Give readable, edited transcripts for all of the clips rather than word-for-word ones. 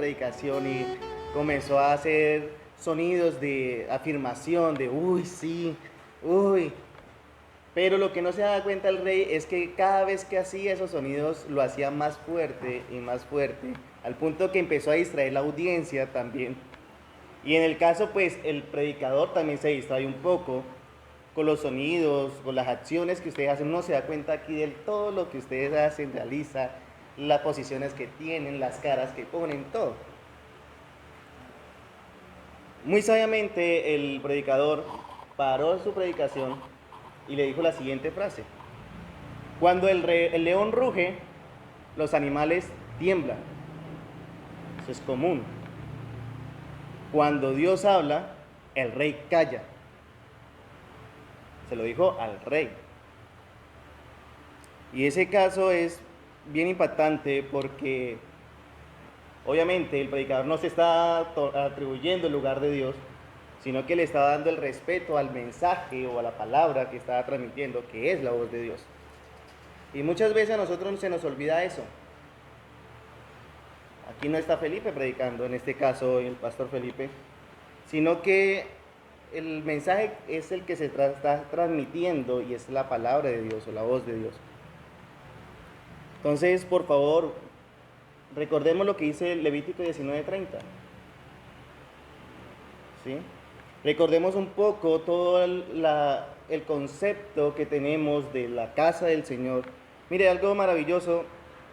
predicación y comenzó a hacer sonidos de afirmación, de uy, sí, uy. Pero lo que no se daba cuenta el rey es que cada vez que hacía esos sonidos lo hacía más fuerte y más fuerte, al punto que empezó a distraer la audiencia también. Y en el caso, pues, el predicador también se distrae un poco con los sonidos, con las acciones que ustedes hacen. Uno se da cuenta aquí de todo lo que ustedes hacen, realiza, las posiciones que tienen, las caras que ponen, todo. Muy sabiamente el predicador paró su predicación y le dijo la siguiente frase: cuando el león ruge, los animales tiemblan. Eso es común. Cuando Dios habla, el rey calla. Se lo dijo al rey. Y ese caso es bien impactante porque obviamente el predicador no se está atribuyendo el lugar de Dios, sino que le está dando el respeto al mensaje o a la palabra que está transmitiendo, que es la voz de Dios. Y muchas veces a nosotros se nos olvida eso. Aquí no está Felipe predicando, en este caso el pastor Felipe, sino que el mensaje es el que se está transmitiendo y es la palabra de Dios o la voz de Dios. Entonces, por favor, recordemos lo que dice Levítico 19:30. ¿Sí? Recordemos un poco todo el concepto que tenemos de la casa del Señor. Mire, algo maravilloso.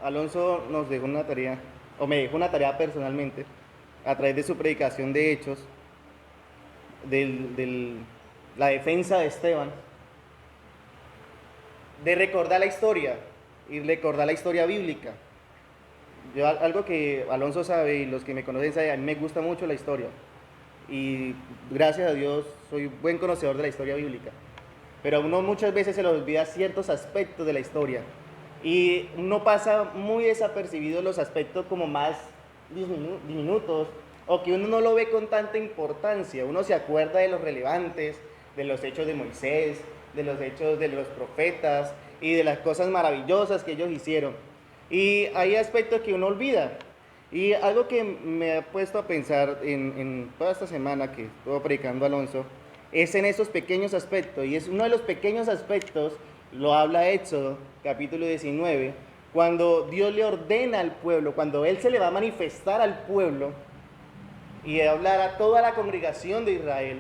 Alonso nos dejó una tarea, o me dejó una tarea personalmente, a través de su predicación de Hechos, la defensa de Esteban, de recordar la historia y recordar la historia bíblica. Algo que Alonso sabe y los que me conocen saben, a mí me gusta mucho la historia y gracias a Dios soy buen conocedor de la historia bíblica, pero a uno muchas veces se le olvida ciertos aspectos de la historia y uno pasa muy desapercibido los aspectos como más diminutos o que uno no lo ve con tanta importancia. Uno se acuerda de los relevantes, de los hechos de Moisés, de los hechos de los profetas y de las cosas maravillosas que ellos hicieron. Y hay aspectos que uno olvida. Y algo que me ha puesto a pensar en toda esta semana que estuvo predicando Alonso, es en esos pequeños aspectos. Y es uno de los pequeños aspectos, lo habla Éxodo, capítulo 19, cuando Dios le ordena al pueblo, cuando Él se le va a manifestar al pueblo y hablar a toda la congregación de Israel,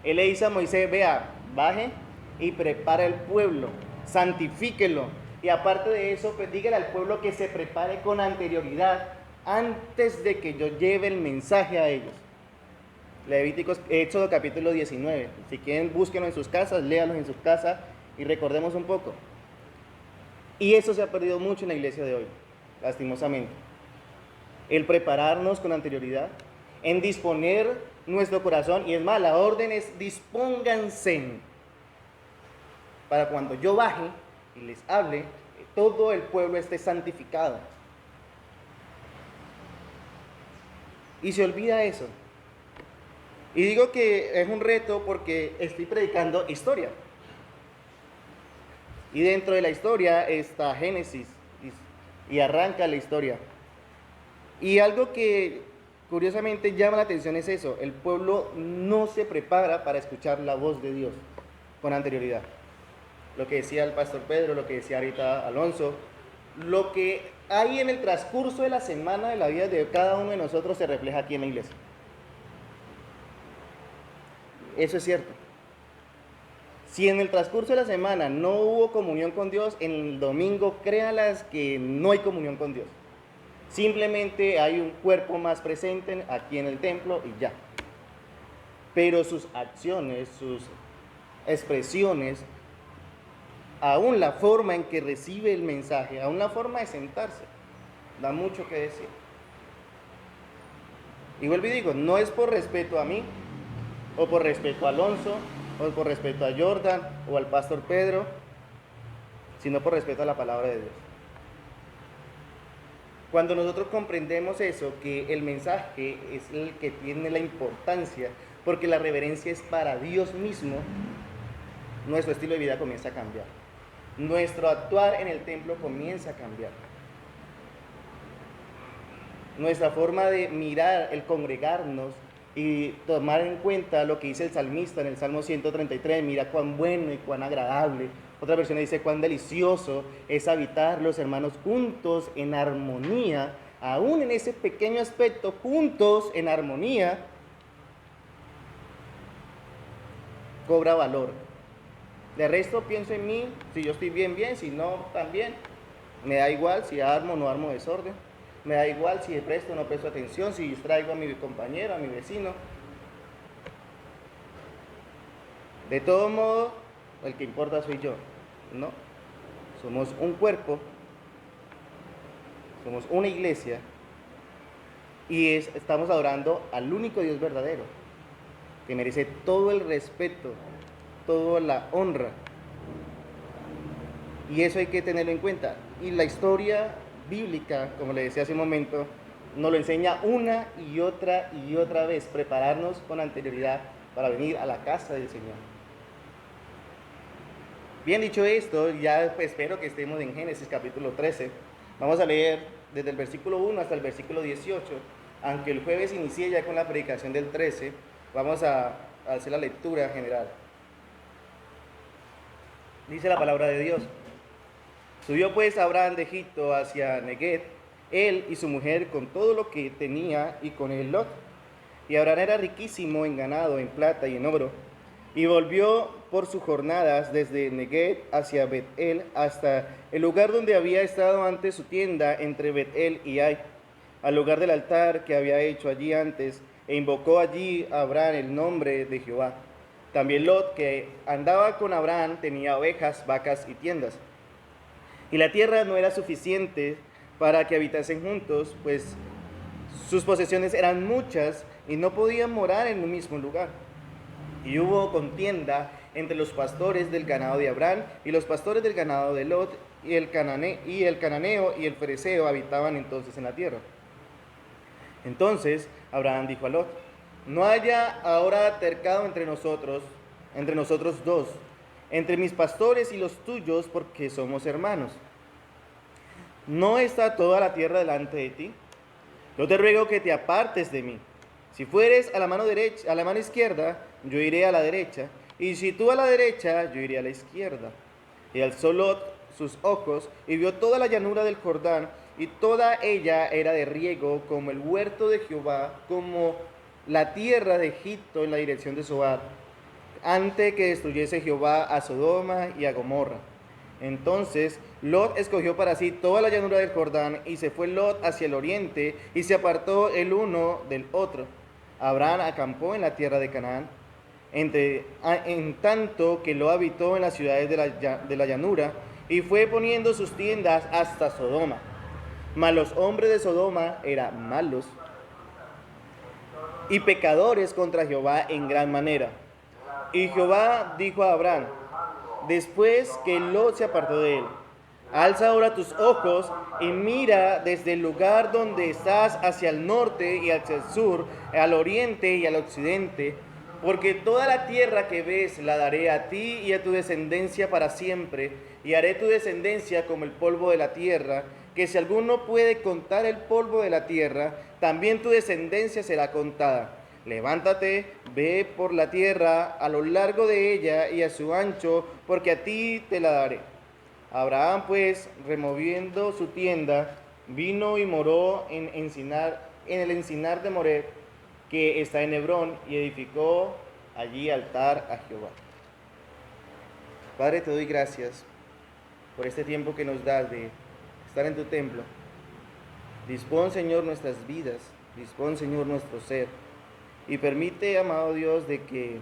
Él le dice a Moisés: vea, baje y prepara el pueblo, santifíquelo. Y aparte de eso, pues dígale al pueblo que se prepare con anterioridad antes de que yo lleve el mensaje a ellos. Levíticos, Éxodo capítulo 19. Si quieren, búsquenlo en sus casas, léanlo en sus casas y recordemos un poco. Y eso se ha perdido mucho en la iglesia de hoy, lastimosamente. El prepararnos con anterioridad, en disponer nuestro corazón, y es más, la orden es: dispónganse para cuando yo baje y les hable, todo el pueblo esté santificado. Y se olvida eso. Y digo que es un reto porque estoy predicando historia. Y dentro de la historia está Génesis y arranca la historia. Y algo que curiosamente llama la atención es eso: el pueblo no se prepara para escuchar la voz de Dios con anterioridad. Lo que decía el pastor Pedro, lo que decía ahorita Alonso, lo que hay en el transcurso de la semana de la vida de cada uno de nosotros se refleja aquí en la iglesia. Eso es cierto. Si en el transcurso de la semana no hubo comunión con Dios, en el domingo créanlas que no hay comunión con Dios. Simplemente hay un cuerpo más presente aquí en el templo y ya. Pero sus acciones, sus expresiones, aún la forma en que recibe el mensaje, aún la forma de sentarse, da mucho que decir. Y vuelvo y digo, no es por respeto a mí, o por respeto a Alonso, o por respeto a Jordan, o al pastor Pedro, sino por respeto a la palabra de Dios. Cuando nosotros comprendemos eso, que el mensaje es el que tiene la importancia, porque la reverencia es para Dios mismo, nuestro estilo de vida comienza a cambiar. Nuestro actuar en el templo comienza a cambiar. nuestra forma de mirar el congregarnos y tomar en cuenta lo que dice el salmista en el Salmo 133, mira cuán bueno y cuán agradable. Otra versión dice cuán delicioso es habitar los hermanos juntos en armonía, aún en ese pequeño aspecto, juntos en armonía, cobra valor. De resto pienso en mí, si yo estoy bien, bien, si no, también. Me da igual si armo o no armo desorden. Me da igual si presto o no presto atención, si distraigo a mi compañero, a mi vecino. De todo modo, el que importa soy yo, ¿no? Somos un cuerpo, somos una iglesia y estamos adorando al único Dios verdadero, que merece todo el respeto, toda la honra. Y eso hay que tenerlo en cuenta. Y la historia bíblica, como le decía hace un momento, nos lo enseña una y otra vez, prepararnos con anterioridad para venir a la casa del Señor. Bien dicho esto, ya espero que estemos en Génesis capítulo 13. Vamos a leer desde el versículo 1 hasta el versículo 18. Aunque el jueves inicié ya con la predicación del 13, vamos a hacer la lectura general. Dice la palabra de Dios. Subió pues Abraham de Egipto hacia Neguev, él y su mujer con todo lo que tenía, y con él Lot. Y Abraham era riquísimo en ganado, en plata y en oro. Y volvió por sus jornadas desde Neguev hacia Bet-el, hasta el lugar donde había estado antes su tienda entre Bet-el y Ai, al lugar del altar que había hecho allí antes, e invocó allí a Abraham el nombre de Jehová. También Lot, que andaba con Abraham, tenía ovejas, vacas y tiendas. Y la tierra no era suficiente para que habitasen juntos, pues sus posesiones eran muchas y no podían morar en un mismo lugar. Y hubo contienda entre los pastores del ganado de Abraham y los pastores del ganado de Lot, y el cananeo y el fereceo habitaban entonces en la tierra. Entonces Abraham dijo a Lot: no haya ahora altercado entre nosotros dos, entre mis pastores y los tuyos, porque somos hermanos. ¿No está toda la tierra delante de ti? Yo te ruego que te apartes de mí. Si fueres a la mano derecha, a la mano izquierda, yo iré a la derecha, y si tú a la derecha, yo iré a la izquierda. Y alzó Lot sus ojos y vio toda la llanura del Jordán, y toda ella era de riego, como el huerto de Jehová, como la tierra de Egipto en la dirección de Zoar, antes que destruyese Jehová a Sodoma y a Gomorra. Entonces Lot escogió para sí toda la llanura del Jordán, y se fue Lot hacia el oriente, y se apartó el uno del otro. Abraham acampó en la tierra de Canaán, en tanto que Lot habitó en las ciudades de la llanura, y fue poniendo sus tiendas hasta Sodoma. Mas los hombres de Sodoma eran malos y pecadores contra Jehová en gran manera. Y Jehová dijo a Abraham, después que Lot se apartó de él: alza ahora tus ojos y mira desde el lugar donde estás hacia el norte y hacia el sur, al oriente y al occidente, porque toda la tierra que ves la daré a ti y a tu descendencia para siempre, y haré tu descendencia como el polvo de la tierra, que si alguno puede contar el polvo de la tierra, también tu descendencia será contada. Levántate, ve por la tierra a lo largo de ella y a su ancho, porque a ti te la daré. Abraham pues, removiendo su tienda, vino y moró en el encinar de Moré, que está en Hebrón, y edificó allí altar a Jehová. Padre, te doy gracias por este tiempo que nos das de estar en tu templo. Dispón, Señor, nuestras vidas, dispón, Señor, nuestro ser, y permite, amado Dios, de que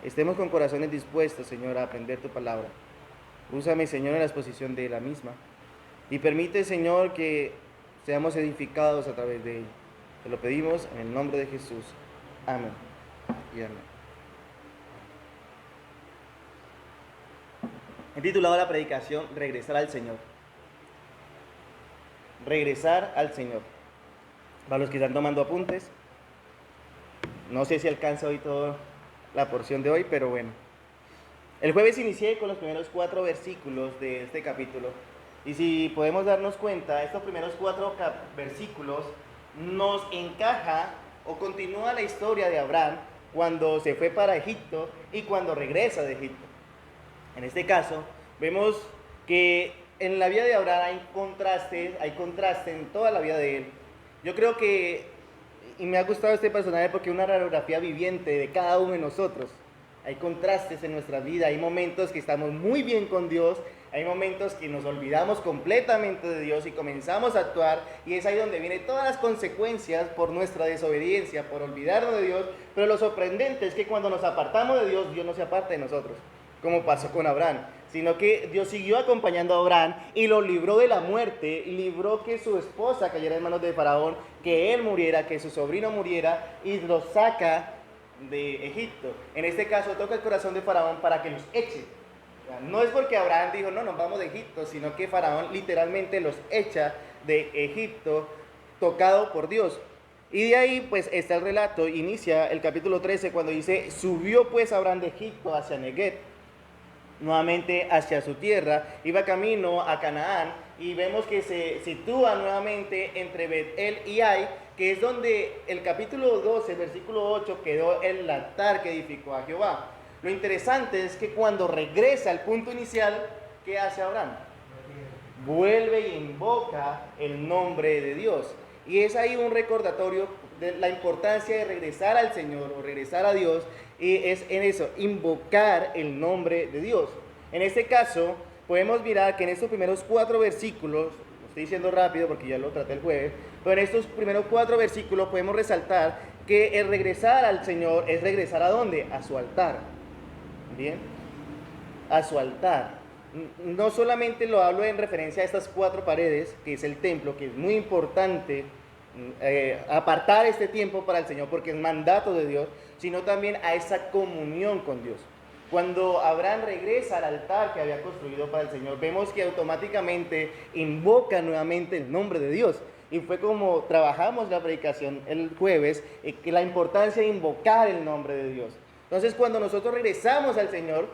estemos con corazones dispuestos, Señor, a aprender tu palabra. Úsame, Señor, en la exposición de la misma, y permite, Señor, que seamos edificados a través de ella. Te lo pedimos en el nombre de Jesús. Amén y amén. He titulado la predicación Regresar al Señor. Regresar al Señor. Para los que están tomando apuntes, no sé si alcanza hoy toda la porción de hoy, pero bueno. El jueves inicié con los primeros 4 versículos de este capítulo, Y si podemos darnos cuenta, estos primeros 4 versículos nos encaja o continúa la historia de Abraham cuando se fue para Egipto y cuando regresa de Egipto. En este caso, vemos que en la vida de Abraham hay contraste en toda la vida de él. Yo creo que, y me ha gustado este personaje porque es una radiografía viviente de cada uno de nosotros. Hay contrastes en nuestra vida, hay momentos que estamos muy bien con Dios, hay momentos que nos olvidamos completamente de Dios y comenzamos a actuar, y es ahí donde vienen todas las consecuencias por nuestra desobediencia, por olvidarnos de Dios. Pero lo sorprendente es que cuando nos apartamos de Dios, Dios no se aparta de nosotros, como pasó con Abraham, sino que Dios siguió acompañando a Abraham y lo libró de la muerte, y libró que su esposa cayera en manos de Faraón, que él muriera, que su sobrino muriera, y lo saca de Egipto. En este caso toca el corazón de Faraón para que los eche. No es porque Abraham dijo, no, nos vamos de Egipto, sino que Faraón literalmente los echa de Egipto, tocado por Dios. Y de ahí pues está el relato, inicia el capítulo 13 cuando dice, subió pues Abraham de Egipto hacia Neguev, nuevamente hacia su tierra, iba camino a Canaán, y vemos que se sitúa nuevamente entre Bet-el y Ai, que es donde el capítulo 12, versículo 8, quedó el altar que edificó a Jehová. Lo interesante es que cuando regresa al punto inicial, ¿qué hace Abraham? Vuelve y invoca el nombre de Dios. Y es ahí un recordatorio de la importancia de regresar al Señor o regresar a Dios, y es en eso, invocar el nombre de Dios. En este caso, podemos mirar que en estos primeros 4 versículos, lo estoy diciendo rápido porque ya lo traté el jueves, pero en estos primeros 4 versículos podemos resaltar que el regresar al Señor es regresar ¿a dónde? A su altar. Bien, a su altar. No solamente lo hablo en referencia a estas 4 paredes, que es el templo, que es muy importante apartar este tiempo para el Señor porque es mandato de Dios, sino también a esa comunión con Dios. Cuando Abraham regresa al altar que había construido para el Señor, vemos que automáticamente invoca nuevamente el nombre de Dios. Y fue como trabajamos la predicación el jueves, que la importancia de invocar el nombre de Dios. Entonces, cuando nosotros regresamos al Señor,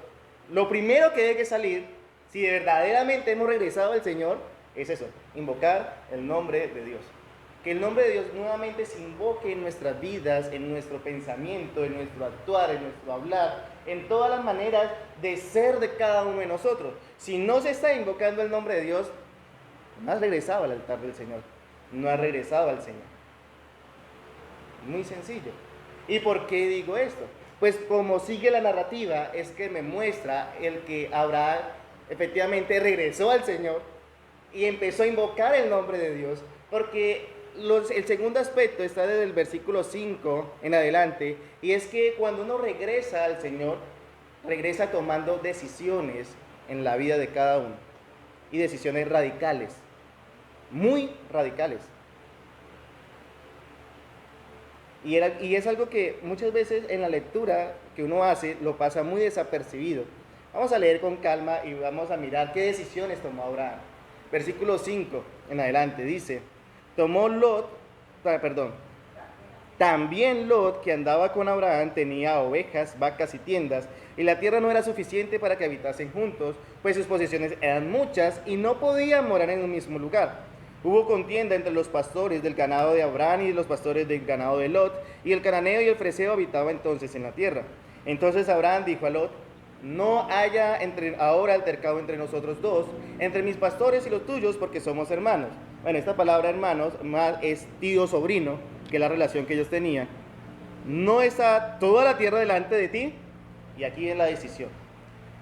lo primero que debe salir, si verdaderamente hemos regresado al Señor, es eso, invocar el nombre de Dios. Que el nombre de Dios nuevamente se invoque en nuestras vidas, en nuestro pensamiento, en nuestro actuar, en nuestro hablar, en todas las maneras de ser de cada uno de nosotros. Si no se está invocando el nombre de Dios, no has regresado al altar del Señor, no has regresado al Señor. Muy sencillo. ¿Y por qué digo esto? Pues como sigue la narrativa, es que me muestra el que Abraham efectivamente regresó al Señor y empezó a invocar el nombre de Dios, porque el segundo aspecto está desde el versículo 5 en adelante, y es que cuando uno regresa al Señor, regresa tomando decisiones en la vida de cada uno, y decisiones radicales, muy radicales. Y es algo que muchas veces en la lectura que uno hace lo pasa muy desapercibido. Vamos a leer con calma y vamos a mirar qué decisiones tomó Abraham. Versículo 5 en adelante dice, también Lot, que andaba con Abraham, tenía ovejas, vacas y tiendas, y la tierra no era suficiente para que habitasen juntos, pues sus posesiones eran muchas y no podían morar en un mismo lugar. Hubo contienda entre los pastores del ganado de Abraham y los pastores del ganado de Lot, y el cananeo y el freseo habitaban entonces en la tierra. Entonces Abraham dijo a Lot, no haya ahora altercado entre nosotros dos, entre mis pastores y los tuyos, porque somos hermanos. Bueno, esta palabra hermanos más es tío sobrino, que es la relación que ellos tenían. No está toda la tierra delante de ti, y aquí es la decisión.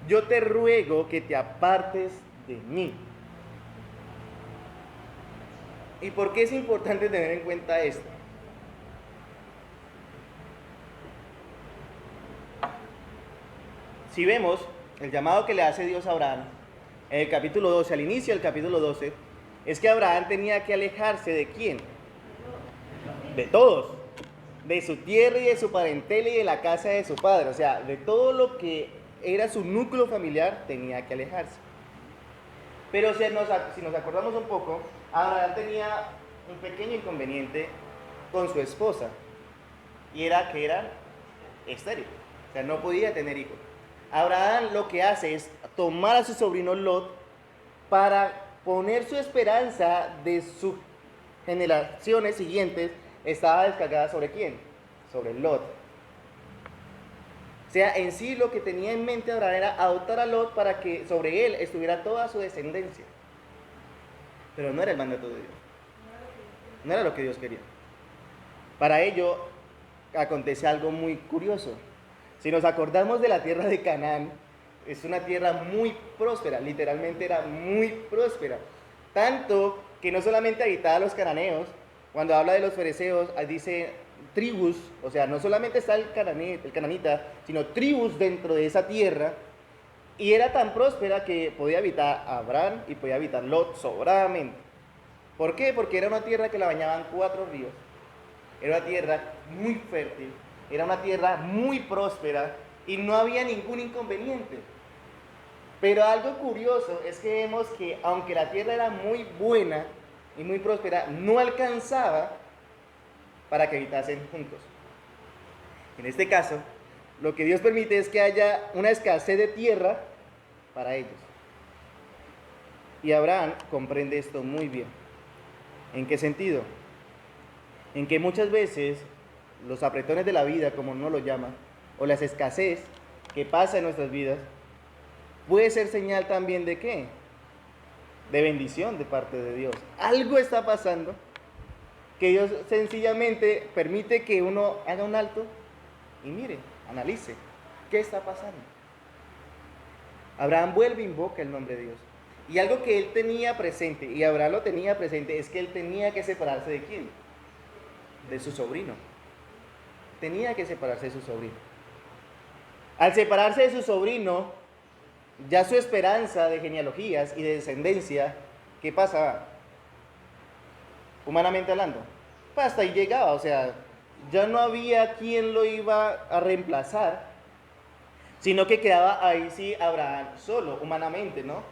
Yo te ruego que te apartes de mí. ¿Y por qué es importante tener en cuenta esto? Si vemos el llamado que le hace Dios a Abraham, en el capítulo 12, al inicio del capítulo 12, es que Abraham tenía que alejarse ¿de quién? De todos, de su tierra y de su parentela y de la casa de su padre, o sea, de todo lo que era su núcleo familiar, tenía que alejarse. Pero si nos acordamos un poco, Abraham tenía un pequeño inconveniente con su esposa, y era que era estéril, o sea, no podía tener hijos. Abraham lo que hace es tomar a su sobrino Lot para poner su esperanza de sus generaciones siguientes estaba descargada sobre quién, sobre Lot. O sea, en sí lo que tenía en mente Abraham era adoptar a Lot para que sobre él estuviera toda su descendencia. Pero no era el mandato de Dios. No era lo que Dios quería. Para ello acontece algo muy curioso. Si nos acordamos de la tierra de Canaán, es una tierra muy próspera, literalmente era muy próspera. Tanto que no solamente habitaba a los cananeos, cuando habla de los fereceos, dice tribus, o sea, no solamente está el cananita, sino tribus dentro de esa tierra, y era tan próspera que podía habitar Abraham y podía habitar Lot sobradamente. ¿Por qué? Porque era una tierra que la bañaban 4 ríos, era una tierra muy fértil, era una tierra muy próspera y no había ningún inconveniente. Pero algo curioso es que vemos que aunque la tierra era muy buena y muy próspera, no alcanzaba para que habitasen juntos. En este caso, lo que Dios permite es que haya una escasez de tierra para ellos. Y Abraham comprende esto muy bien. ¿En qué sentido? En que muchas veces los apretones de la vida, como uno lo llama, o las escasez que pasa en nuestras vidas, puede ser señal también de ¿qué? De bendición de parte de Dios. Algo está pasando que Dios sencillamente permite que uno haga un alto y mire, analice, ¿qué está pasando? Abraham vuelve e invoca el nombre de Dios. Y algo que él tenía presente, y Abraham lo tenía presente, es que él tenía que separarse ¿de quién? De su sobrino. Tenía que separarse de su sobrino. Al separarse de su sobrino, ya su esperanza de genealogías y de descendencia, ¿qué pasaba? Humanamente hablando, pues hasta ahí llegaba, o sea, ya no había quien lo iba a reemplazar, sino que quedaba ahí sí Abraham solo, humanamente, ¿no?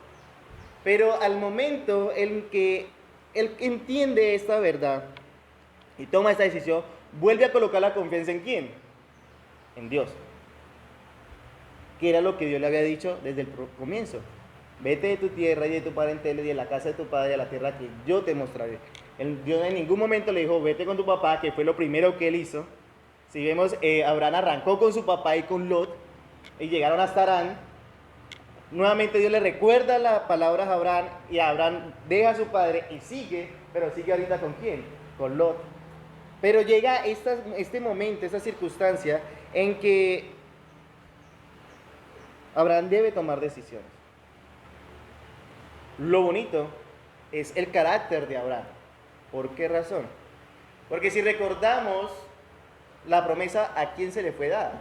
Pero al momento en que él entiende esta verdad y toma esta decisión, vuelve a colocar la confianza en ¿quién? En Dios. Que era lo que Dios le había dicho desde el comienzo. Vete de tu tierra y de tu parentela y de la casa de tu padre a la tierra que yo te mostraré. Dios en ningún momento le dijo, vete con tu papá, que fue lo primero que él hizo. Si vemos, Abraham arrancó con su papá y con Lot, y llegaron hasta Harán. Nuevamente Dios le recuerda las palabras a Abraham, y Abraham deja a su padre y sigue, pero sigue ahorita ¿con quién? Con Lot. Pero llega este momento, esta circunstancia, en que Abraham debe tomar decisiones. Lo bonito es el carácter de Abraham. ¿Por qué razón? Porque si recordamos la promesa, ¿a quién se le fue dada?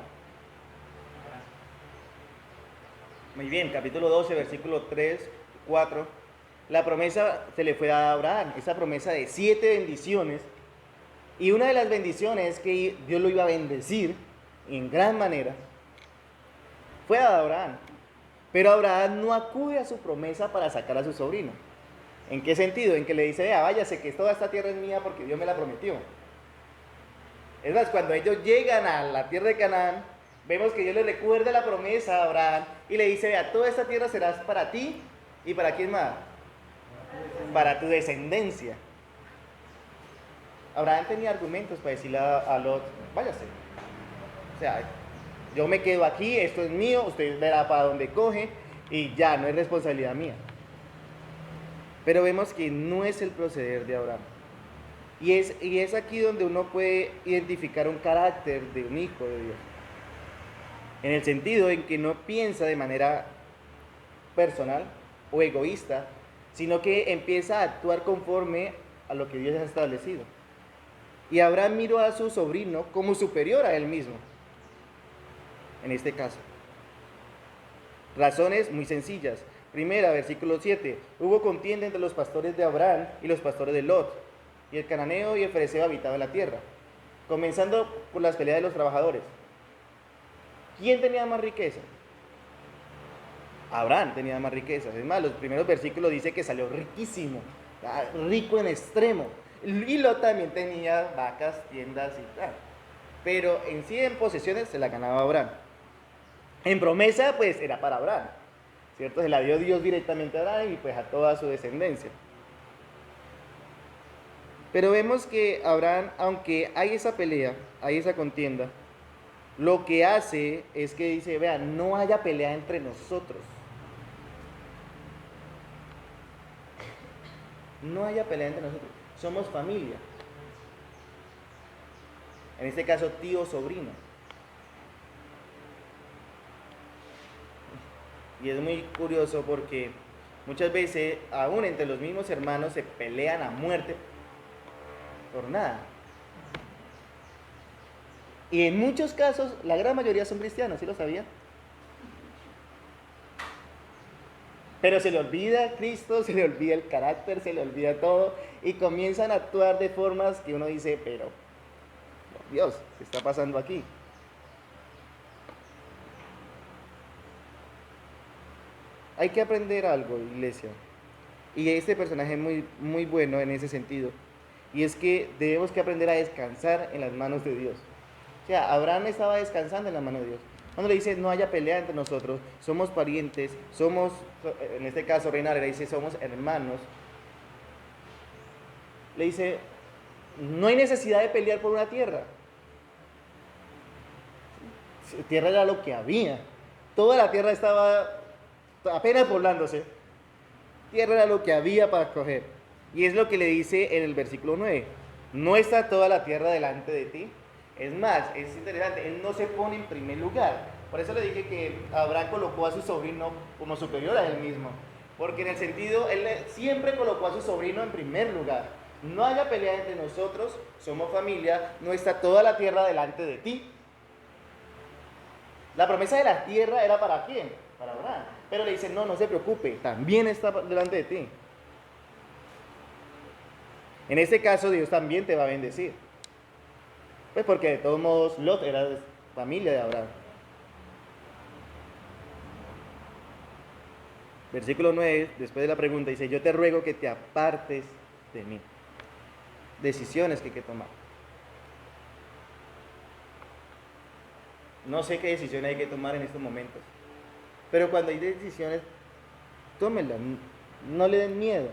Muy bien, capítulo 12, versículo 3, 4. La promesa se le fue dada a Abraham, esa promesa de 7 bendiciones. Y una de las bendiciones que Dios lo iba a bendecir en gran manera fue a Abraham. Pero Abraham no acude a su promesa para sacar a su sobrino. ¿En qué sentido? En que le dice, vea, váyase, que toda esta tierra es mía porque Dios me la prometió. Es más, cuando ellos llegan a la tierra de Canaán, vemos que Dios le recuerda la promesa a Abraham y le dice, vea, toda esta tierra será para ti y para quién más, para tu descendencia. Abraham tenía argumentos para decirle a Lot, váyase. O sea, yo me quedo aquí, esto es mío, usted verá para dónde coge y ya, no es responsabilidad mía. Pero vemos que no es el proceder de Abraham. Y es aquí donde uno puede identificar un carácter de un hijo de Dios. En el sentido en que no piensa de manera personal o egoísta, sino que empieza a actuar conforme a lo que Dios ha establecido. Y Abraham miró a su sobrino como superior a él mismo, en este caso. Razones muy sencillas. Primera, versículo 7. Hubo contienda entre los pastores de Abraham y los pastores de Lot, y el cananeo y el fereceo habitaban la tierra. Comenzando por las peleas de los trabajadores. ¿Quién tenía más riqueza? Abraham tenía más riquezas. Es más, los primeros versículos dice que salió riquísimo, rico en extremo. Y Lot también tenía vacas, tiendas y tal. Pero en sí, en posesiones, se la ganaba Abraham. En promesa, pues, era para Abraham. ¿cierto? Se la dio Dios directamente a Abraham y pues a toda su descendencia. Pero vemos que Abraham, aunque hay esa pelea, hay esa contienda, lo que hace es que dice, vean, no haya pelea entre nosotros. No haya pelea entre nosotros. Somos familia. En este caso, tío, sobrino. Y es muy curioso porque muchas veces, aún entre los mismos hermanos, se pelean a muerte por nada. Y en muchos casos, la gran mayoría son cristianos, ¿sí lo sabía? Pero se le olvida Cristo, se le olvida el carácter, se le olvida todo y comienzan a actuar de formas que uno dice, pero, Dios, ¿qué está pasando aquí? Hay que aprender algo, iglesia. Y este personaje es muy bueno en ese sentido. Y es que debemos que aprender a descansar en las manos de Dios. O sea, Abraham estaba descansando en las manos de Dios. Cuando le dice, no haya pelea entre nosotros, somos parientes, somos, en este caso Reina le dice, somos hermanos. Le dice, no hay necesidad de pelear por una tierra. Tierra era lo que había. Toda la tierra estaba apenas poblándose. Tierra era lo que había para coger. Y es lo que le dice en el versículo 9. No está toda la tierra delante de ti. Es más, es interesante, él no se pone en primer lugar. Por eso le dije que Abraham colocó a su sobrino como superior a él mismo. Porque en el sentido, él siempre colocó a su sobrino en primer lugar. No haya pelea entre nosotros, somos familia, no está toda la tierra delante de ti. La promesa de la tierra era para quién? Para Abraham. Pero le dice, no, no se preocupe, también está delante de ti. En este caso, Dios también te va a bendecir. Pues porque de todos modos Lot era familia de Abraham. Versículo 9, después de la pregunta, dice, yo te ruego que te apartes de mí. Decisiones que hay que tomar. No sé qué decisión hay que tomar en estos momentos. Pero cuando hay decisiones, tómenlas. No le den miedo.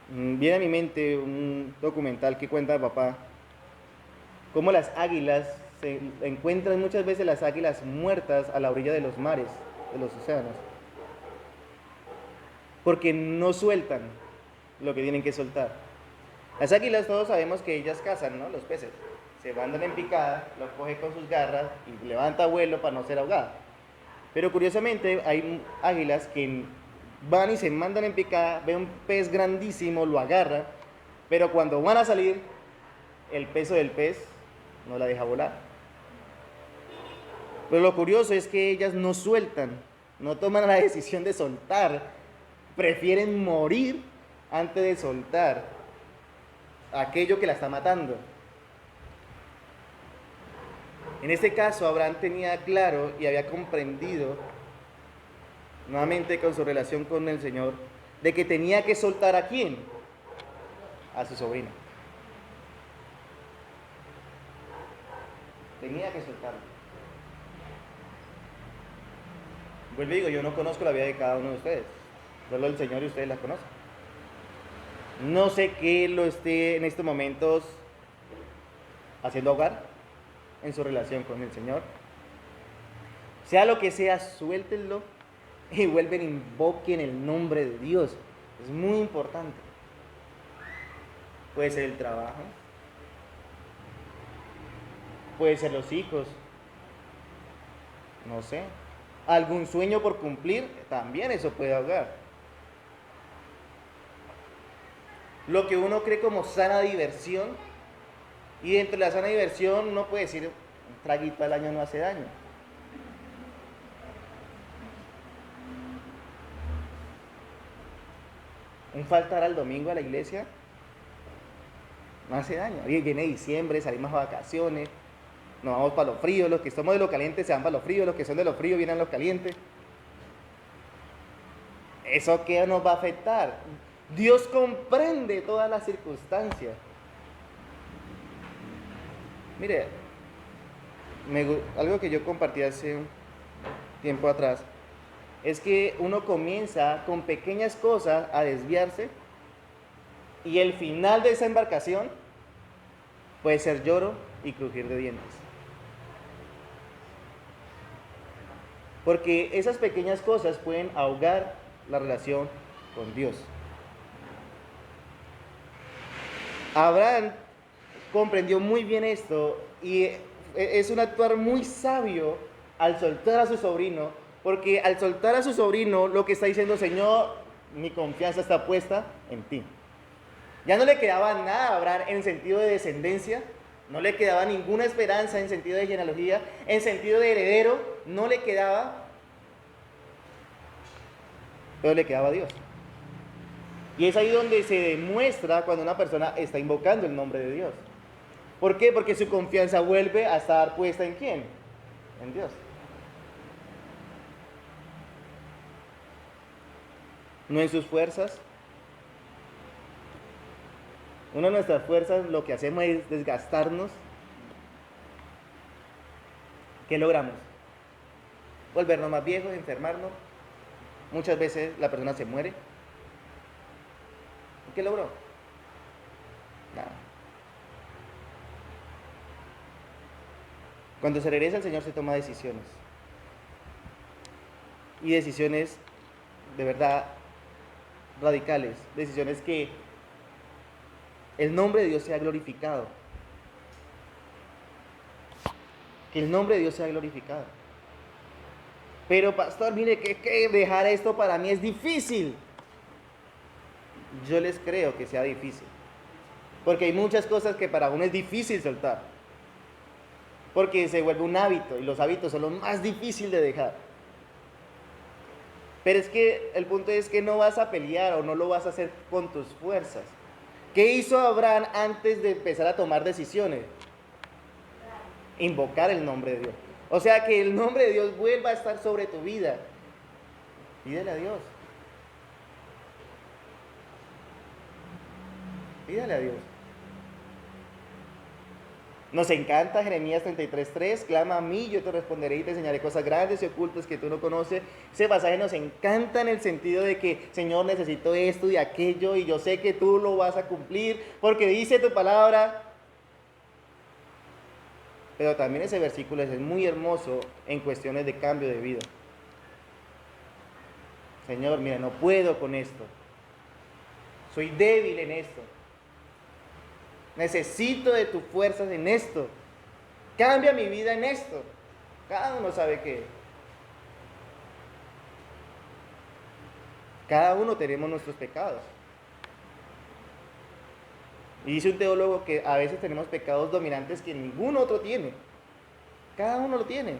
Viene a mi mente un documental que cuenta papá cómo las águilas se encuentran muchas veces las águilas muertas a la orilla de los mares, de los océanos, porque no sueltan lo que tienen que soltar. Las águilas todos sabemos que ellas cazan, ¿no? Los peces. Se mandan en picada, los coge con sus garras y levanta vuelo para no ser ahogada. Pero curiosamente hay águilas que van y se mandan en picada, ve un pez grandísimo, lo agarra, pero cuando van a salir, el peso del pez no la deja volar. Pero lo curioso es que ellas no sueltan, no toman la decisión de soltar, prefieren morir antes de soltar aquello que la está matando. En este caso, Abraham tenía claro y había comprendido, nuevamente con su relación con el Señor, de que tenía que soltar ¿a quién? A su sobrino. Tenía que soltarlo. Vuelvo y digo, yo no conozco la vida de cada uno de ustedes. Solo el Señor y ustedes la conocen. No sé qué lo esté en estos momentos haciendo ahogar en su relación con el Señor. Sea lo que sea, suéltenlo y vuelven, invoquen el nombre de Dios. Es muy importante. Puede ser el trabajo, puede ser los hijos, no sé. Algún sueño por cumplir, también eso puede ahogar. Lo que uno cree como sana diversión, y dentro de la sana diversión uno puede decir, un traguito al año no hace daño. Un faltar al domingo a la iglesia no hace daño. Viene diciembre, salimos a vacaciones, nos vamos para lo frío, los que somos de lo caliente se van para lo frío, los que son de lo frío vienen a lo caliente. ¿Eso qué nos va a afectar? Dios comprende todas las circunstancias. Mire, algo que yo compartí hace un tiempo atrás, es que uno comienza con pequeñas cosas a desviarse y el final de esa embarcación puede ser lloro y crujir de dientes. Porque esas pequeñas cosas pueden ahogar la relación con Dios. Abraham comprendió muy bien esto y es un actuar muy sabio al soltar a su sobrino, porque al soltar a su sobrino lo que está diciendo: Señor, mi confianza está puesta en ti. Ya no le quedaba nada a Abraham en sentido de descendencia, no le quedaba ninguna esperanza en sentido de genealogía, en sentido de heredero, no le quedaba, pero le quedaba a Dios. Y es ahí donde se demuestra cuando una persona está invocando el nombre de Dios. ¿Por qué? Porque su confianza vuelve a estar puesta ¿en quién? En Dios. No en sus fuerzas. Una de nuestras fuerzas lo que hacemos es desgastarnos. ¿Qué logramos? Volvernos más viejos, enfermarnos. Muchas veces la persona se muere. ¿Qué logró? Nada. Cuando se regresa el Señor se toma decisiones. Y decisiones de verdad radicales. Decisiones que el nombre de Dios sea glorificado. Que el nombre de Dios sea glorificado. Pero pastor, mire que dejar esto para mí es difícil. Yo les creo que sea difícil. Porque hay muchas cosas que para uno es difícil soltar. Porque se vuelve un hábito y los hábitos son lo más difícil de dejar. Pero es que el punto es que no vas a pelear o no lo vas a hacer con tus fuerzas. ¿Qué hizo Abraham antes de empezar a tomar decisiones? Invocar el nombre de Dios. O sea, que el nombre de Dios vuelva a estar sobre tu vida. Pídele a Dios. Pídele a Dios. Nos encanta Jeremías 33:3, clama a mí, yo te responderé y te enseñaré cosas grandes y ocultas que tú no conoces. Ese pasaje nos encanta en el sentido de que, Señor, necesito esto y aquello y yo sé que tú lo vas a cumplir porque dice tu palabra. Pero también ese versículo es muy hermoso en cuestiones de cambio de vida. Señor, mira, no puedo con esto. Soy débil en esto. Necesito de tus fuerzas en esto. Cambia mi vida en esto. Cada uno sabe qué. Cada uno tenemos nuestros pecados. Y dice un teólogo que a veces tenemos pecados dominantes que ningún otro tiene. Cada uno lo tiene.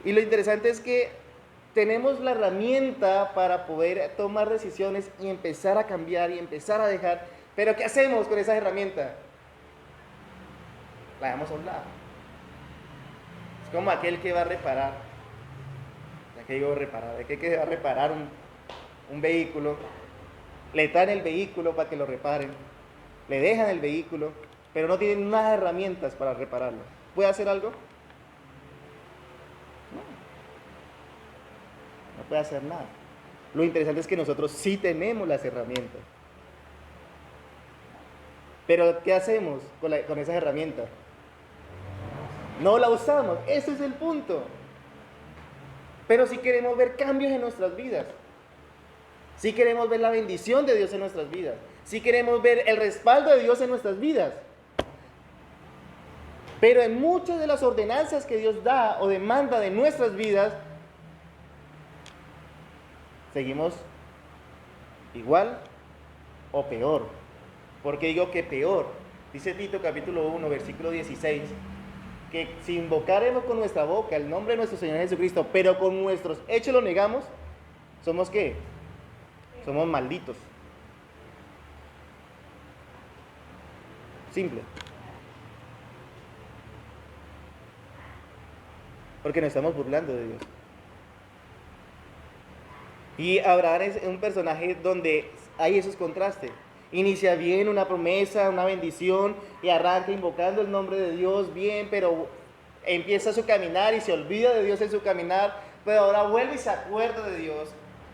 Y lo interesante es que tenemos la herramienta para poder tomar decisiones y empezar a cambiar y empezar a dejar. Pero ¿qué hacemos con esa herramienta? La dejamos a un lado. Es como aquel que va a reparar. ¿De qué digo reparar? ¿De qué va a reparar un vehículo? Le traen el vehículo para que lo reparen. Le dejan el vehículo, pero no tienen unas herramientas para repararlo. ¿Puede hacer algo? No puede hacer nada. Lo interesante es que nosotros sí tenemos las herramientas. Pero ¿qué hacemos con esas herramientas? No la usamos. Ese es el punto. Pero sí queremos ver cambios en nuestras vidas. Sí queremos ver la bendición de Dios en nuestras vidas. Sí queremos ver el respaldo de Dios en nuestras vidas. Pero en muchas de las ordenanzas que Dios da o demanda de nuestras vidas, seguimos igual o peor. ¿Por qué digo que peor? Dice Tito capítulo 1, versículo 16, que si invocaremos con nuestra boca el nombre de nuestro Señor Jesucristo, pero con nuestros hechos lo negamos, ¿somos qué? Somos malditos. Simple. Porque nos estamos burlando de Dios. Y Abraham es un personaje donde hay esos contrastes. Inicia bien una promesa, una bendición, y arranca invocando el nombre de Dios bien, pero empieza su caminar y se olvida de Dios en su caminar, pero ahora vuelve y se acuerda de Dios,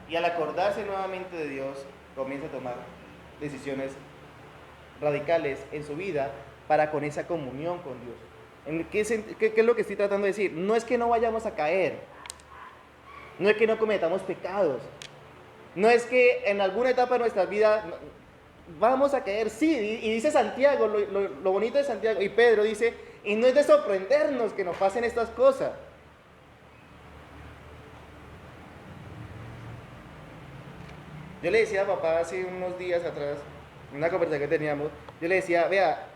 y al acordarse nuevamente de Dios, comienza a tomar decisiones radicales en su vida para con esa comunión con Dios. ¿Qué es lo que estoy tratando de decir? No es que no vayamos a caer, no es que no cometamos pecados, no es que en alguna etapa de nuestra vida vamos a caer, sí, y dice Santiago, lo bonito de Santiago, y Pedro dice, y no es de sorprendernos que nos pasen estas cosas. Yo le decía a papá hace unos días atrás, en una conversación que teníamos, yo le decía, vea,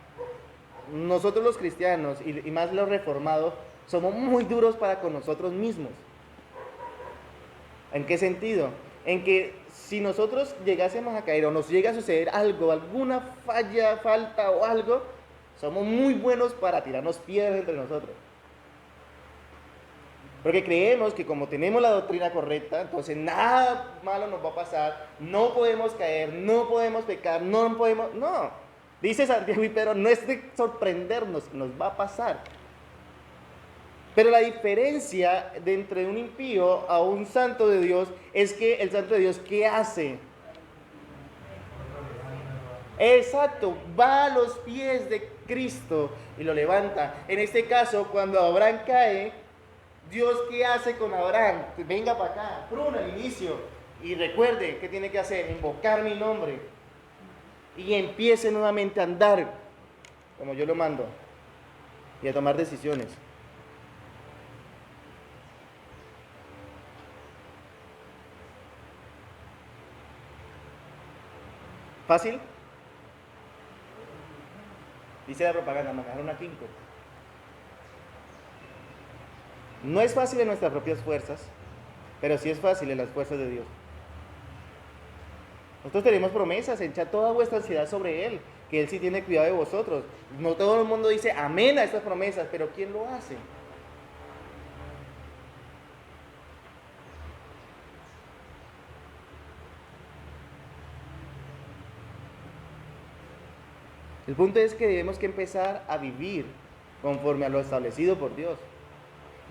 nosotros los cristianos, y más los reformados, somos muy duros para con nosotros mismos. ¿En qué sentido? En que si nosotros llegásemos a caer o nos llega a suceder algo, alguna falla, falta o algo, somos muy buenos para tirarnos piedras entre nosotros. Porque creemos que como tenemos la doctrina correcta, entonces nada malo nos va a pasar, no podemos caer, no podemos pecar, no podemos... No, dice Santiago y Pedro, no es de sorprendernos, nos va a pasar. Pero la diferencia de entre un impío a un santo de Dios es que el santo de Dios, ¿qué hace? Exacto, va a los pies de Cristo y lo levanta. En este caso, cuando Abraham cae, Dios, ¿qué hace con Abraham? Venga para acá, pruna al inicio. Y recuerde, ¿qué tiene que hacer? Invocar mi nombre. Y empiece nuevamente a andar como yo lo mando. Y a tomar decisiones. ¿Fácil? Dice la propaganda, manejar una Kinko. No es fácil en nuestras propias fuerzas, pero sí es fácil en las fuerzas de Dios. Nosotros tenemos promesas, echa toda vuestra ansiedad sobre Él, que Él sí tiene cuidado de vosotros. No todo el mundo dice amén a estas promesas, pero ¿quién lo hace? El punto es que debemos que empezar a vivir conforme a lo establecido por Dios.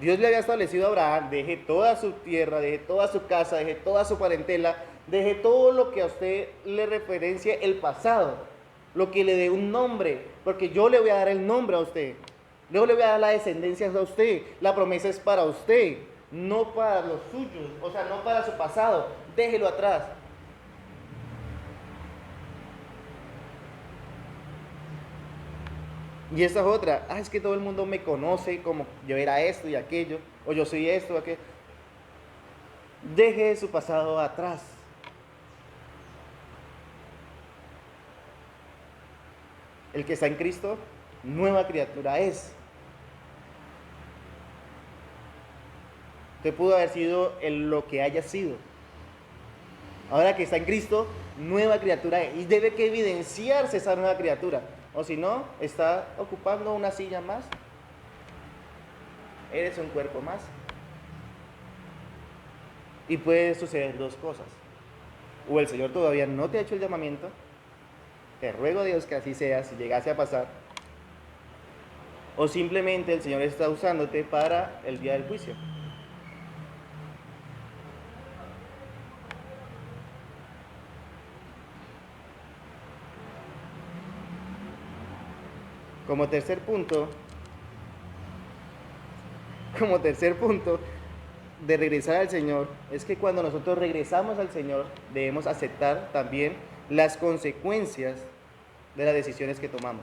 Dios le había establecido a Abraham, deje toda su tierra, deje toda su casa, deje toda su parentela, deje todo lo que a usted le referencia el pasado, lo que le dé un nombre, porque yo le voy a dar el nombre a usted, luego le voy a dar la descendencia a usted, la promesa es para usted, no para los suyos, o sea, no para su pasado, déjelo atrás. Y esa es otra, es que todo el mundo me conoce como yo era esto y aquello, o yo soy esto o aquello. Deje su pasado atrás. El que está en Cristo, nueva criatura es. Usted pudo haber sido lo que haya sido. Ahora que está en Cristo, nueva criatura es. Y debe que evidenciarse esa nueva criatura. O si no, está ocupando una silla más. Eres un cuerpo más. Y puede suceder dos cosas. O el Señor todavía no te ha hecho el llamamiento. Te ruego a Dios que así sea, si llegase a pasar. O simplemente el Señor está usándote para el día del juicio. Como tercer punto de regresar al Señor, es que cuando nosotros regresamos al Señor, debemos aceptar también las consecuencias de las decisiones que tomamos.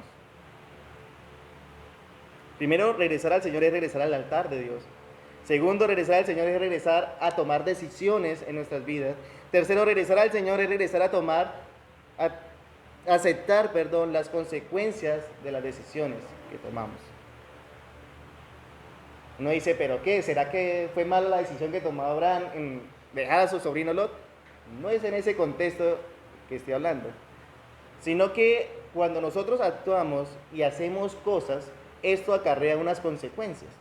Primero, regresar al Señor es regresar al altar de Dios. Segundo, regresar al Señor es regresar a tomar decisiones en nuestras vidas. Tercero, regresar al Señor es regresar a aceptar las consecuencias de las decisiones que tomamos. Uno dice, ¿pero qué? ¿Será que fue mala la decisión que tomó Abraham en dejar a su sobrino Lot? No es en ese contexto que estoy hablando, sino que cuando nosotros actuamos y hacemos cosas, esto acarrea unas consecuencias,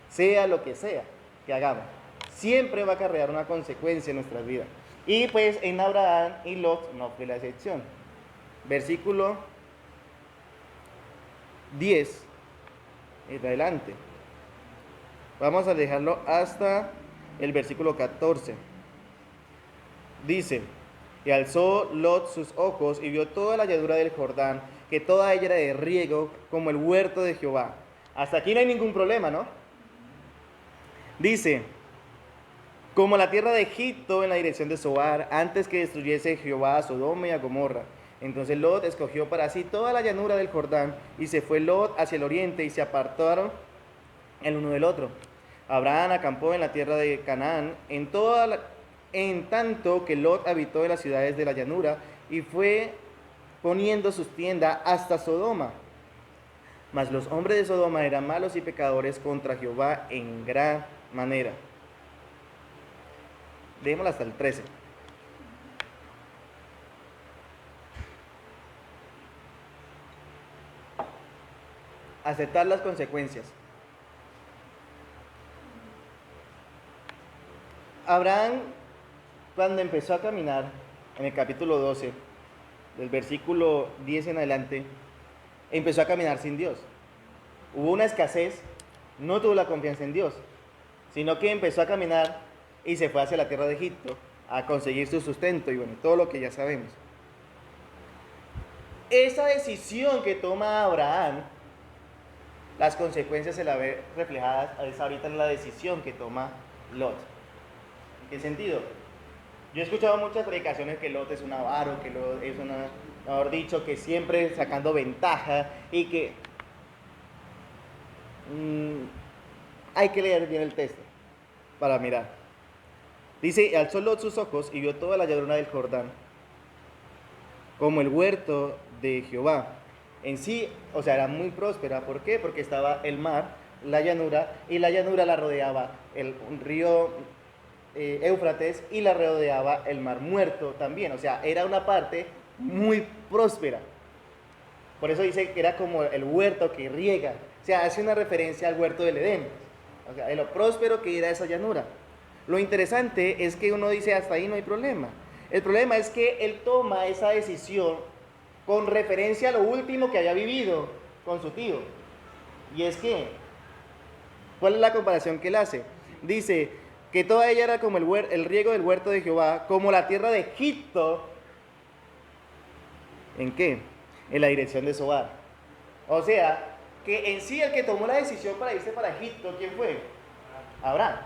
sea lo que sea que hagamos. Siempre va a acarrear una consecuencia en nuestras vidas. Y pues en Abraham y Lot no fue la excepción. Versículo 10 en adelante. Vamos a dejarlo hasta el versículo 14. Dice, y alzó Lot sus ojos y vio toda la llanura del Jordán, que toda ella era de riego, como el huerto de Jehová. Hasta aquí no hay ningún problema, ¿no? Dice, como la tierra de Egipto en la dirección de Zoar, antes que destruyese Jehová a Sodoma y a Gomorra. Entonces Lot escogió para sí toda la llanura del Jordán, y se fue Lot hacia el oriente, y se apartaron el uno del otro. Abraham acampó en la tierra de Canaán, en tanto que Lot habitó en las ciudades de la llanura, y fue poniendo sus tiendas hasta Sodoma. Mas los hombres de Sodoma eran malos y pecadores contra Jehová en gran manera. Dejémoslo hasta el 13. Aceptar las consecuencias. Abraham, cuando empezó a caminar, en el capítulo 12, del versículo 10 en adelante, empezó a caminar sin Dios. Hubo una escasez, no tuvo la confianza en Dios, sino que empezó a caminar y se fue hacia la tierra de Egipto a conseguir su sustento y bueno, todo lo que ya sabemos. Esa decisión que toma Abraham, las consecuencias se la ve reflejadas ahorita en la decisión que toma Lot. ¿En qué sentido? Yo he escuchado muchas predicaciones que Lot es un avaro, que Lot es mejor dicho, que siempre sacando ventaja y que hay que leer bien el texto para mirar. Dice, alzó Lot sus ojos y vio toda la llanura del Jordán, como el huerto de Jehová. En sí, o sea, era muy próspera. ¿Por qué? Porque estaba el mar, la llanura, y la llanura la rodeaba un río Éufrates y la rodeaba el mar Muerto también. O sea, era una parte muy próspera. Por eso dice que era como el huerto que riega. O sea, hace una referencia al huerto del Edén. O sea, de lo próspero que era esa llanura. Lo interesante es que uno dice, hasta ahí no hay problema. El problema es que él toma esa decisión con referencia a lo último que había vivido con su tío. Y es que, ¿cuál es la comparación que él hace? Dice que toda ella era como el riego del huerto de Jehová, como la tierra de Egipto. ¿En qué? En la dirección de Zoar. O sea, que en sí el que tomó la decisión para irse para Egipto, ¿quién fue? Abraham.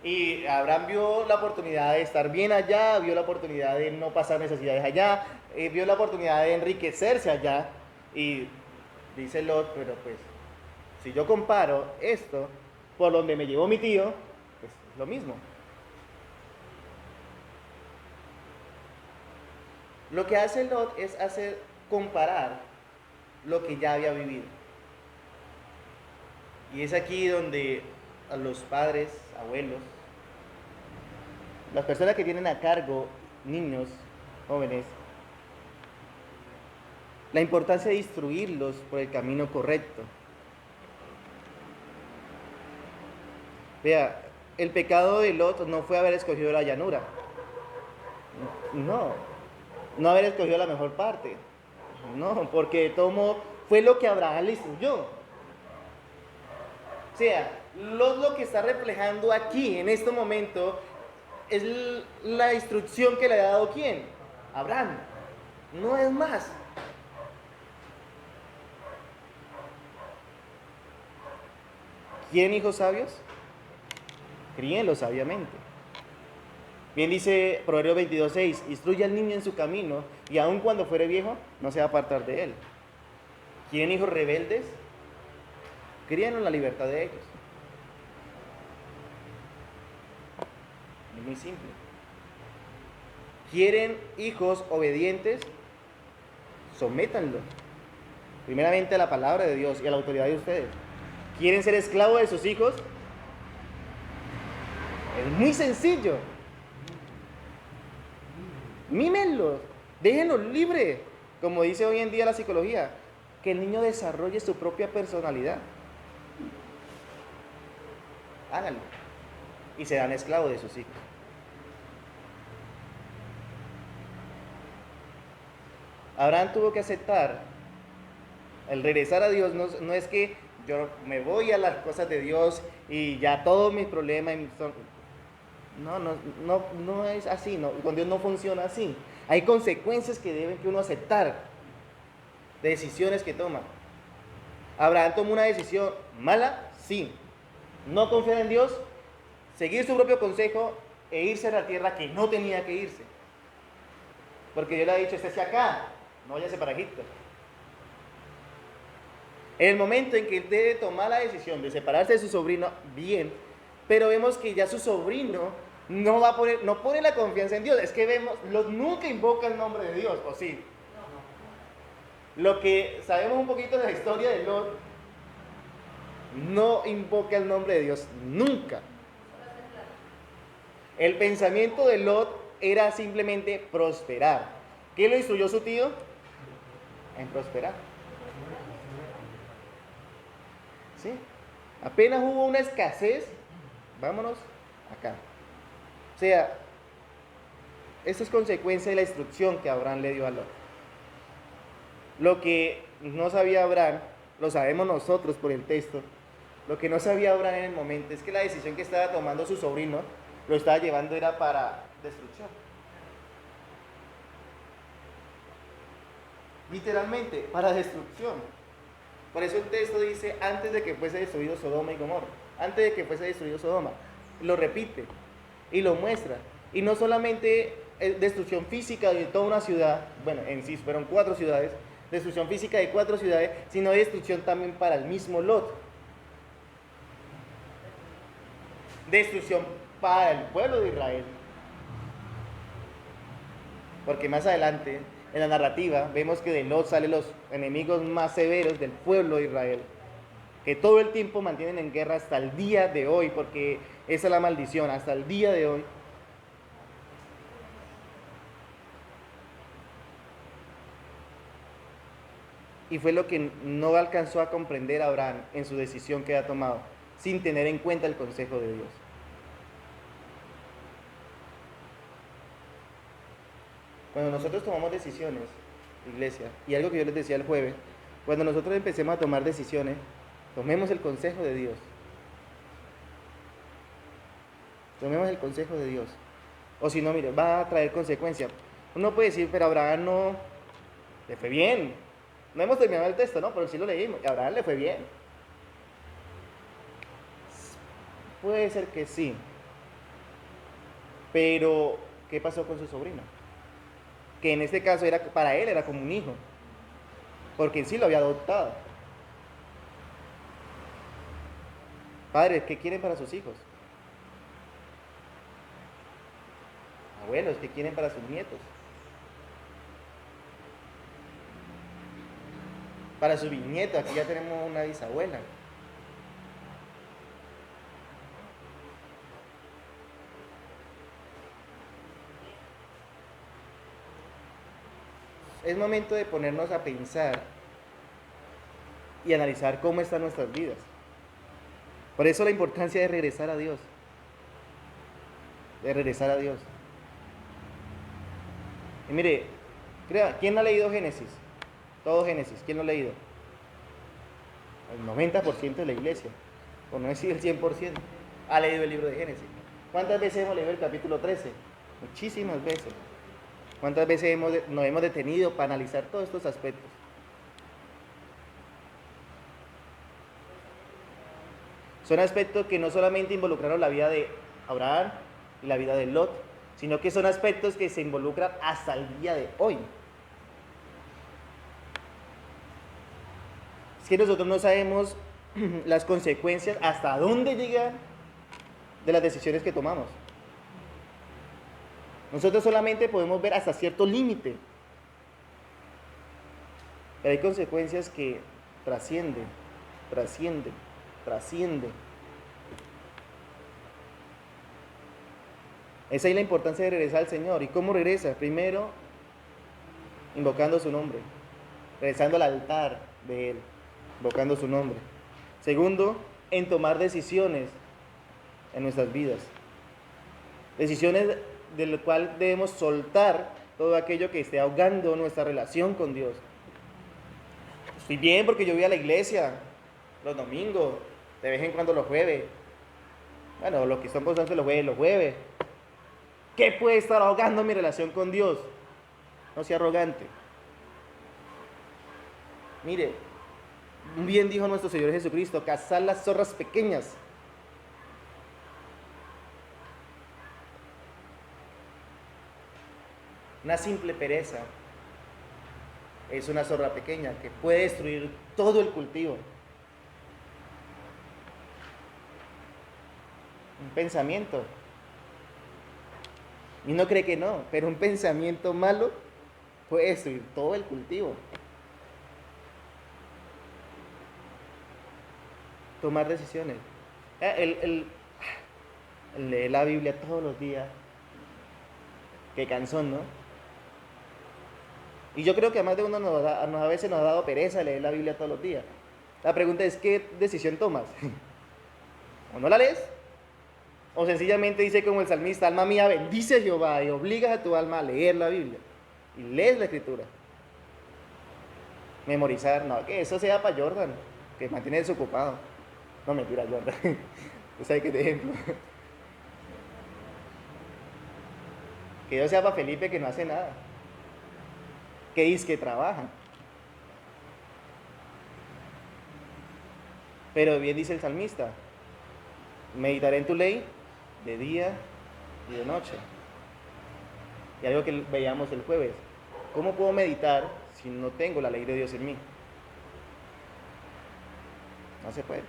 Y Abraham vio la oportunidad de estar bien allá, vio la oportunidad de no pasar necesidades allá, vio la oportunidad de enriquecerse allá. Y dice Lot, pero pues, si yo comparo esto por donde me llevó mi tío, pues es lo mismo. Lo que hace Lot es comparar lo que ya había vivido. Y es aquí donde a los padres, abuelos, las personas que tienen a cargo niños, jóvenes, la importancia de instruirlos por el camino correcto. Vea, el pecado de Lot no fue haber escogido la llanura. No haber escogido la mejor parte. No, porque fue lo que Abraham le instruyó. O sea, lo que está reflejando aquí, en este momento, es la instrucción que le ha dado ¿quién? Abraham. No es más. ¿Quieren hijos sabios? Críenlos sabiamente. Bien dice Proverbios 22:6, instruye al niño en su camino y aun cuando fuere viejo, no se va a apartar de él. ¿Quieren hijos rebeldes? Críenlos en la libertad de ellos. Es muy simple. ¿Quieren hijos obedientes? Sométanlo. Primeramente a la palabra de Dios y a la autoridad de ustedes. ¿Quieren ser esclavos de sus hijos? Es muy sencillo. Mímenlos, déjenlos libres, como dice hoy en día la psicología, que el niño desarrolle su propia personalidad. Háganlo. Y serán esclavos de sus hijos. Abraham tuvo que aceptar el regresar a Dios. No es que yo me voy a las cosas de Dios y ya todos mis problemas son... No es así, no, con Dios no funciona así. Hay consecuencias que deben que uno aceptar, de decisiones que toma. Abraham tomó una decisión mala, sí. No confiar en Dios, seguir su propio consejo e irse a la tierra que no tenía que irse. Porque Dios le ha dicho, estése acá, no váyase para Egipto. En el momento en que él debe tomar la decisión de separarse de su sobrino, bien, pero vemos que ya su sobrino no pone la confianza en Dios. Es que vemos, nunca invoca el nombre de Dios, ¿o sí? Lo que sabemos un poquito de la historia de Lot, no invoca el nombre de Dios nunca. El pensamiento de Lot era simplemente prosperar. ¿Qué lo instruyó su tío? En prosperar. ¿Sí? Apenas hubo una escasez, vámonos acá. O sea, esto es consecuencia de la instrucción que Abraham le dio a Lot. Lo que no sabía Abraham, lo sabemos nosotros por el texto. Lo que no sabía Abraham en el momento es que la decisión que estaba tomando su sobrino lo estaba llevando era para destrucción. Literalmente, para destrucción. Por eso el texto dice, antes de que fuese destruido Sodoma y Gomorra. Antes de que fuese destruido Sodoma. Lo repite y lo muestra. Y no solamente destrucción física de toda una ciudad, bueno, en sí fueron 4 ciudades, destrucción física de 4 ciudades, sino destrucción también para el mismo Lot. Destrucción para el pueblo de Israel. Porque más adelante, en la narrativa, vemos que de Lot salen los enemigos más severos del pueblo de Israel, que todo el tiempo mantienen en guerra hasta el día de hoy, porque esa es la maldición, hasta el día de hoy. Y fue lo que no alcanzó a comprender Abraham en su decisión que ha tomado, sin tener en cuenta el consejo de Dios. Cuando nosotros tomamos decisiones, iglesia, y algo que yo les decía el jueves, cuando nosotros empecemos a tomar decisiones, tomemos el consejo de Dios. Tomemos el consejo de Dios. O si no, mire, va a traer consecuencias. Uno puede decir, pero a Abraham no le fue bien. No hemos terminado el texto, ¿no? Pero sí lo leímos. A Abraham le fue bien. Puede ser que sí. Pero, ¿qué pasó con su sobrino? Que en este caso para él era como un hijo. Porque en sí lo había adoptado. Padres, ¿qué quieren para sus hijos? Abuelos, ¿qué quieren para sus nietos? Para su bisnieto, aquí ya tenemos una bisabuela. Es momento de ponernos a pensar y analizar cómo están nuestras vidas. Por eso la importancia de regresar a Dios. De regresar a Dios. Y mire, ¿quién no ha leído Génesis? Todo Génesis, ¿quién lo ha leído? El 90% de la iglesia, por no decir el 100%, ha leído el libro de Génesis. ¿Cuántas veces hemos leído el capítulo 13? Muchísimas veces. ¿Cuántas veces nos hemos detenido para analizar todos estos aspectos? Son aspectos que no solamente involucraron la vida de Abraham y la vida de Lot, sino que son aspectos que se involucran hasta el día de hoy. Es que nosotros no sabemos las consecuencias, hasta dónde llegan de las decisiones que tomamos. Nosotros solamente podemos ver hasta cierto límite, pero hay consecuencias que trascienden. Esa es la importancia de regresar al Señor. ¿Y cómo regresa? Primero, invocando su nombre, regresando al altar de Él, invocando su nombre. Segundo, en tomar decisiones en nuestras vidas. Decisiones de las cuales debemos soltar todo aquello que esté ahogando nuestra relación con Dios. Estoy bien porque yo voy a la iglesia. los domingos, de vez en cuando los jueves. Bueno, los que son constantes los jueves. ¿Qué puede estar ahogando mi relación con Dios? No sea arrogante. Mire, bien dijo nuestro Señor Jesucristo, cazad las zorras pequeñas. Una simple pereza es una zorra pequeña que puede destruir todo el cultivo. Un pensamiento. Y no cree que no, pero un pensamiento malo puede destruir todo el cultivo. Tomar decisiones. El leer la Biblia todos los días. Qué cansón, ¿no? Y yo creo que a más de uno a veces nos ha dado pereza leer la Biblia todos los días. La pregunta es, ¿qué decisión tomas? ¿O no la lees? O sencillamente dice como el salmista, alma mía, bendice a Jehová, y obligas a tu alma a leer la Biblia. Y lees la Escritura. Memorizar, no, que eso sea para Jordan, que mantiene desocupado. No, mentira, Jordan. Usted sabe que de ejemplo. Que yo sea para Felipe, que no hace nada. Que dice que trabaja. Pero bien dice el salmista, meditaré en tu ley de día y de noche. Y algo que veíamos el jueves, ¿cómo puedo meditar si no tengo la ley de Dios en mí? No se puede.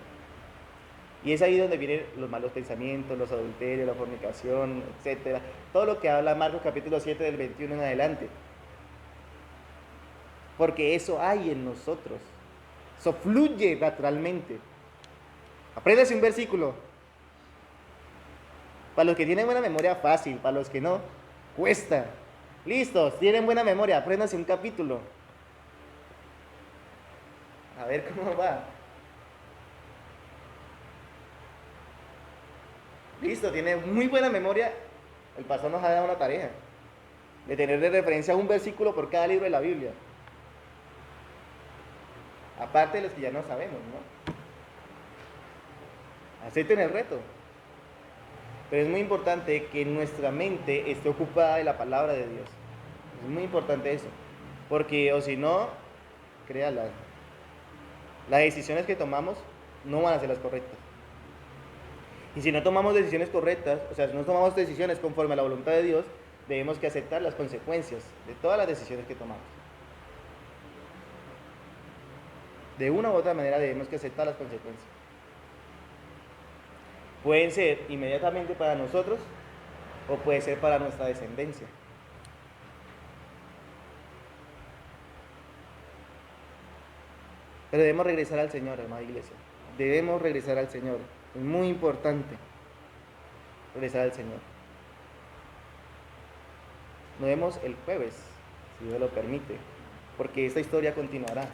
Y es ahí donde vienen los malos pensamientos, los adulterios, la fornicación, etc. Todo lo que habla Marcos capítulo 7 del 21 en adelante. Porque eso hay en nosotros. Eso fluye naturalmente. Apréndase un versículo. Para los que tienen buena memoria, fácil. Para los que no, cuesta. Listos, tienen buena memoria, apréndase un capítulo. A ver cómo va. Listo, tiene muy buena memoria. El pastor nos ha dado una tarea de tener de referencia un versículo por cada libro de la Biblia. Aparte de los que ya no sabemos, ¿no? Acepten el reto. Pero es muy importante que nuestra mente esté ocupada de la palabra de Dios. Es muy importante eso. Porque, o si no, créala, las decisiones que tomamos no van a ser las correctas. Y si no tomamos decisiones correctas, o sea, si no tomamos decisiones conforme a la voluntad de Dios, debemos que aceptar las consecuencias de todas las decisiones que tomamos. De una u otra manera debemos que aceptar las consecuencias. Pueden ser inmediatamente para nosotros o puede ser para nuestra descendencia. Pero debemos regresar al Señor, hermana iglesia. Debemos regresar al Señor. Es muy importante regresar al Señor. Nos vemos el jueves, si Dios lo permite, porque esta historia continuará.